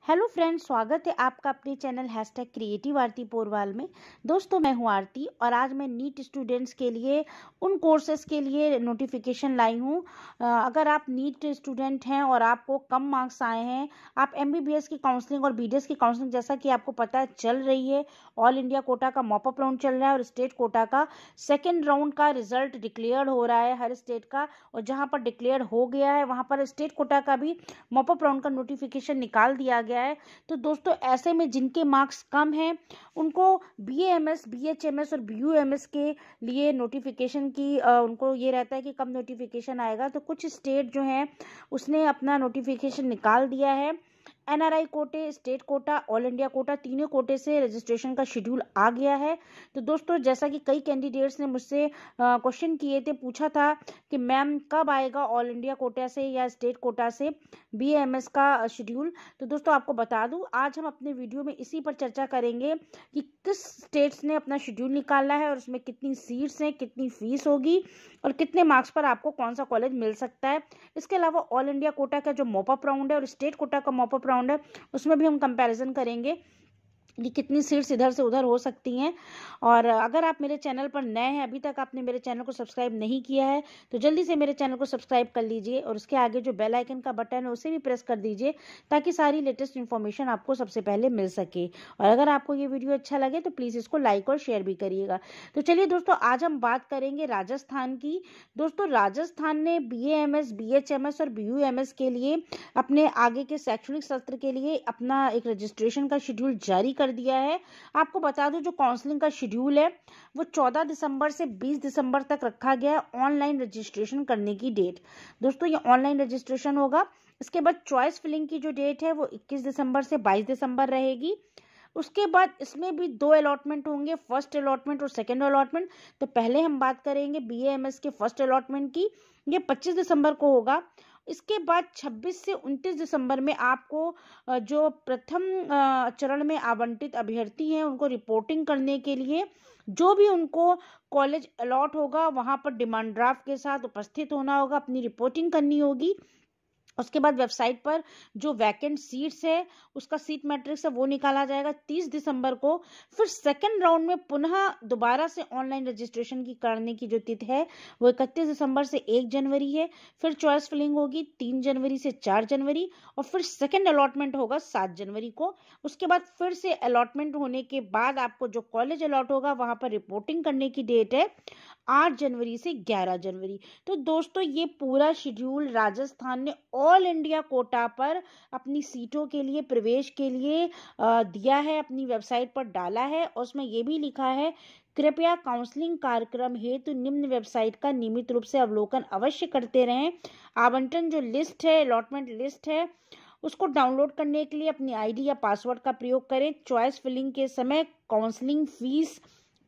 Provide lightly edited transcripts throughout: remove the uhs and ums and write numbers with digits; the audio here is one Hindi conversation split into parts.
हेलो फ्रेंड्स, स्वागत है आपका अपने चैनल #क्रिएटिव आरती पोरवाल में। दोस्तों, मैं हूं आरती और आज मैं नीट स्टूडेंट्स के लिए उन कोर्सेज के लिए नोटिफिकेशन लाई हूं। अगर आप नीट स्टूडेंट हैं और आपको कम मार्क्स आए हैं, आप एमबीबीएस की काउंसलिंग और बीडीएस की काउंसलिंग, जैसा कि आपको पता है, चल रही है। ऑल इंडिया कोटा का मॉपअप राउंड चल रहा है और स्टेट कोटा का सेकेंड राउंड का रिजल्ट डिक्लेयर हो रहा है हर स्टेट का। और जहाँ पर डिक्लेयर हो गया है वहाँ पर स्टेट कोटा का भी मॉपअप राउंड का नोटिफिकेशन निकाल दिया गया है। तो दोस्तों, ऐसे में जिनके मार्क्स कम हैं उनको बीएएमएस, बीएचएमएस और बीयूएमएस के लिए नोटिफिकेशन की उनको ये रहता है कि कब नोटिफिकेशन आएगा। तो कुछ स्टेट जो हैं उसने अपना नोटिफिकेशन निकाल दिया है। एनआरआई कोटे, state quota, all India quota, तीनों कोटे से रजिस्ट्रेशन का शेड्यूल आ गया है। तो दोस्तों, जैसा कि कई कैंडिडेट्स ने मुझसे क्वेश्चन किए थे, पूछा था कि मैम कब आएगा ऑल इंडिया कोटा से या स्टेट कोटा से बीएमएस का शेड्यूल। तो दोस्तों, आपको बता दूं, आज हम अपने वीडियो में इसी पर चर्चा करेंगे कि किस स्टेट्स ने अपना शेड्यूल निकाला है और उसमें कितनी सीट्स हैं, कितनी फीस होगी और कितने मार्क्स पर आपको कौन सा कॉलेज मिल सकता है। इसके अलावा ऑल इंडिया कोटा का जो मॉपअप राउंड है और स्टेट कोटा का मॉपअप राउंड है, उसमें भी हम कंपैरिजन करेंगे कि कितनी सीट्स इधर से उधर हो सकती हैं। और अगर आप मेरे चैनल पर नए हैं, अभी तक आपने मेरे चैनल को सब्सक्राइब नहीं किया है, तो जल्दी से मेरे चैनल को सब्सक्राइब कर लीजिए और उसके आगे जो बेल आइकन का बटन है उसे भी प्रेस कर दीजिए, ताकि सारी लेटेस्ट इन्फॉर्मेशन आपको सबसे पहले मिल सके। और अगर आपको ये वीडियो अच्छा लगे तो प्लीज़ इसको लाइक और शेयर भी करिएगा। तो चलिए दोस्तों, आज हम बात करेंगे राजस्थान की। दोस्तों, राजस्थान ने बीएएमएस, बीएचएमएस और बीयूएमएस के लिए अपने आगे के शैक्षणिक सत्र के लिए अपना एक रजिस्ट्रेशन का शेड्यूल जारी कर दिया है। आपको बता दूं, जो काउंसलिंग का शेड्यूल है वो 14 दिसंबर से 20 दिसंबर तक रखा गया है ऑनलाइन रजिस्ट्रेशन करने की डेट। दोस्तों, ये ऑनलाइन रजिस्ट्रेशन होगा। इसके बाद चॉइस फिलिंग की जो डेट है वो 21 दिसंबर से 22 दिसंबर रहेगी। उसके बाद इसमें भी 2 अलॉटमेंट होंगे, फर्स्ट अलॉटमेंट और सेकेंड अलॉटमेंट। तो पहले हम बात करेंगे बीएएमएस के फर्स्ट अलॉटमेंट की। ये 25 दिसंबर को होगा। इसके बाद 26 से 29 दिसंबर में आपको जो प्रथम चरण में आवंटित अभ्यर्थी हैं उनको रिपोर्टिंग करने के लिए जो भी उनको कॉलेज अलॉट होगा वहां पर डिमांड ड्राफ्ट के साथ उपस्थित होना होगा, अपनी रिपोर्टिंग करनी होगी। उसके बाद वेबसाइट पर जो वैकेंट सीट्स है उसका सीट मैट्रिक्स है वो निकाला जाएगा 30 दिसंबर को। फिर सेकंड राउंड में पुनः दोबारा से ऑनलाइन रजिस्ट्रेशन की करने की जो तिथि है वो 31 दिसंबर से 1 जनवरी है। फिर चॉइस फिलिंग होगी 3 जनवरी से 4 जनवरी और फिर सेकंड अलॉटमेंट होगा 7 जनवरी को। उसके बाद फिर से अलॉटमेंट होने के बाद आपको जो कॉलेज अलॉट होगा वहां पर रिपोर्टिंग करने की डेट है 8 जनवरी से 11 जनवरी। तो दोस्तों, ये पूरा शेड्यूल राजस्थान ने ऑल इंडिया कोटा पर अपनी सीटों के लिए, प्रवेश के लिए दिया है, अपनी वेबसाइट पर डाला है। और उसमें ये भी लिखा है, कृपया काउंसलिंग कार्यक्रम हेतु निम्न वेबसाइट का नियमित रूप से अवलोकन अवश्य करते रहें। आवंटन जो लिस्ट है, अलॉटमेंट लिस्ट है, उसको डाउनलोड करने के लिए अपनी आईडी या पासवर्ड का प्रयोग करें। चॉइस फिलिंग के समय काउंसलिंग फीस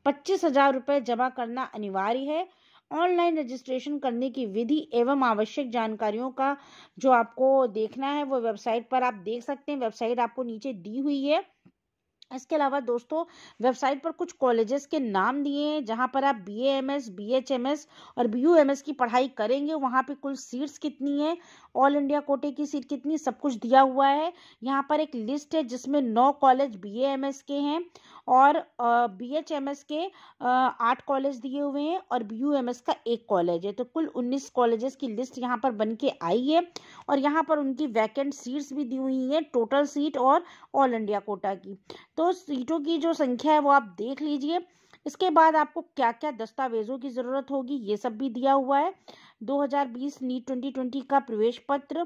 25,000 रुपये जमा करना अनिवार्य है। ऑनलाइन रजिस्ट्रेशन करने की विधि एवं आवश्यक जानकारियों का जो आपको देखना है वो वेबसाइट पर आप देख सकते हैं। वेबसाइट आपको नीचे दी हुई है। इसके अलावा दोस्तों, वेबसाइट पर कुछ कॉलेजेस के नाम दिए हैं जहां पर आप बीएएमएस, बीएचएमएस और बीयूएमएस की पढ़ाई करेंगे। वहां पे कुल सीट्स कितनी है, ऑल इंडिया कोटे की सीट कितनी, सब कुछ दिया हुआ है। यहाँ पर एक लिस्ट है जिसमें 9 कॉलेज बीएएमएस के हैं और बीएचएमएस के 8 कॉलेज दिए हुए हैं और बीयूएमएस का 1 कॉलेज है। तो कुल 19 कॉलेजेस की लिस्ट यहाँ पर बन के आई है और यहाँ पर उनकी वैकेंट सीट्स भी दी हुई है, टोटल सीट और ऑल इंडिया कोटा की। तो सीटों की जो संख्या है वो आप देख लीजिए। इसके बाद आपको क्या क्या दस्तावेजों की जरूरत होगी ये सब भी दिया हुआ है। 2020 नीट 2020 का प्रवेश पत्र,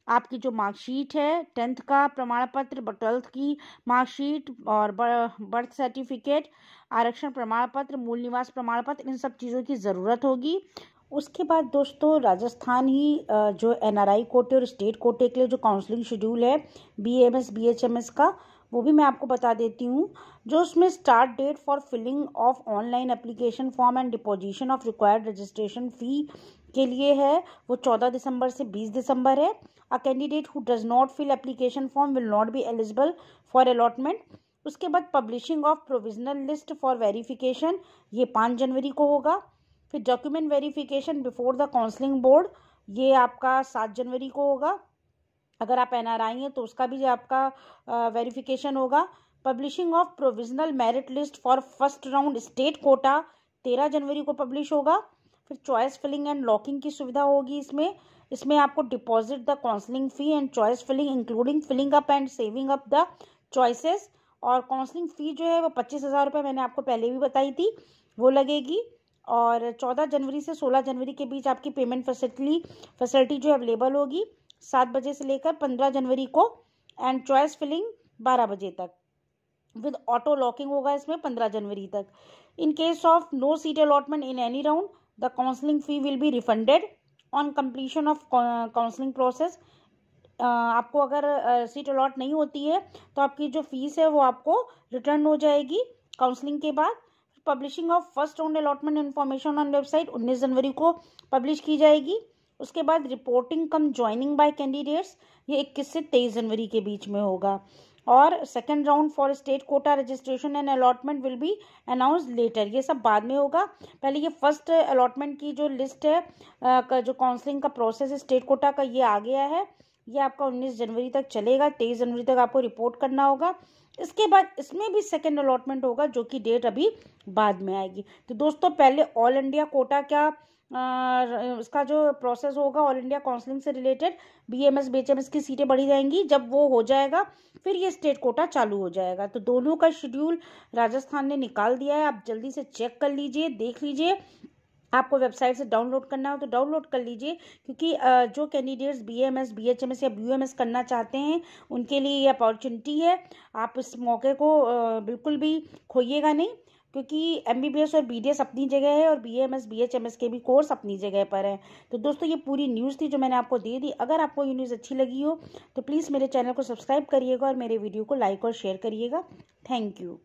आपकी जो मार्कशीट है, 10th का प्रमाण पत्र, 12th की मार्कशीट और बर्थ सर्टिफिकेट, आरक्षण प्रमाण पत्र, मूल निवास प्रमाण पत्र, इन सब चीज़ों की ज़रूरत होगी। उसके बाद दोस्तों, राजस्थान ही जो एनआरआई कोटे और स्टेट कोटे के लिए जो काउंसलिंग शेड्यूल है बीएमएस, बीएचएमएस का, वो भी मैं आपको बता देती हूँ। जो उसमें start date for filling of online application form and deposition of required registration fee के लिए है वो 14 दिसंबर से 20 दिसंबर है। A candidate who does not fill application form will not be eligible for allotment. उसके बाद publishing of provisional list for verification, ये 5 जनवरी को होगा। फिर document verification before the counselling board, ये आपका 7 जनवरी को होगा। अगर आप NRI हैं तो उसका भी आपका वेरिफिकेशन होगा। Publishing of provisional merit list for first round state quota 13 जनवरी को पब्लिश होगा। फिर चॉइस फिलिंग एंड लॉकिंग की सुविधा होगी इसमें आपको deposit the counselling fee and choice filling including filling up and saving up the choices. और काउंसलिंग फ़ी जो है वो 25,000 रुपये मैंने आपको पहले भी बताई थी, वो लगेगी। और 14 जनवरी से 16 जनवरी के बीच आपकी पेमेंट फैसिलिटी जो अवेलेबल होगी 7 बजे से लेकर 15 जनवरी को, एंड चॉइस फिलिंग 12 बजे तक। विद ऑटो लॉकिंग होगा इसमें 15 जनवरी तक। In case of no seat allotment in any round the counselling fee will be refunded on completion of counselling process. आपको अगर सीट अलॉट नहीं होती है तो आपकी जो फीस है वो आपको रिटर्न हो जाएगी काउंसलिंग के बाद। Publishing of first round allotment information on website 19 जनवरी को पब्लिश की जाएगी। उसके बाद रिपोर्टिंग कम ज्वाइनिंग बाय कैंडिडेट्स, ये 21 से 23 जनवरी के बीच में होगा। और second round for state quota registration and allotment will be announce later, ये सब बाद में होगा। पहले ये फर्स्ट अलॉटमेंट की जो लिस्ट है जो काउंसलिंग का प्रोसेस है स्टेट कोटा का, ये आ गया है। ये आपका 19 जनवरी तक चलेगा, 23 जनवरी तक आपको रिपोर्ट करना होगा। इसके बाद इसमें भी सेकेंड अलॉटमेंट होगा जो कि डेट अभी बाद में आएगी। तो दोस्तों पहले ऑल इंडिया कोटा क्या इसका जो प्रोसेस होगा ऑल इंडिया काउंसलिंग से रिलेटेड BAMS BHMS की सीटें बढ़ी जाएंगी, जब वो हो जाएगा फिर ये स्टेट कोटा चालू हो जाएगा। तो दोनों का शेड्यूल राजस्थान ने निकाल दिया है, आप जल्दी से चेक कर लीजिए, देख लीजिए। आपको वेबसाइट से डाउनलोड करना हो तो डाउनलोड कर लीजिए, क्योंकि जो कैंडिडेट्स BAMS BHMS या BUMS करना चाहते हैं उनके लिए ये अपॉर्चुनिटी है। आप इस मौके को बिल्कुल भी खोइएगा नहीं, क्योंकि MBBS और BDS अपनी जगह है और BAMS BHMS के भी कोर्स अपनी जगह पर है। तो दोस्तों ये पूरी न्यूज़ थी जो मैंने आपको दे दी। अगर आपको ये न्यूज़ अच्छी लगी हो तो प्लीज़ मेरे चैनल को सब्सक्राइब करिएगा और मेरे वीडियो को लाइक और शेयर करिएगा। Thank you.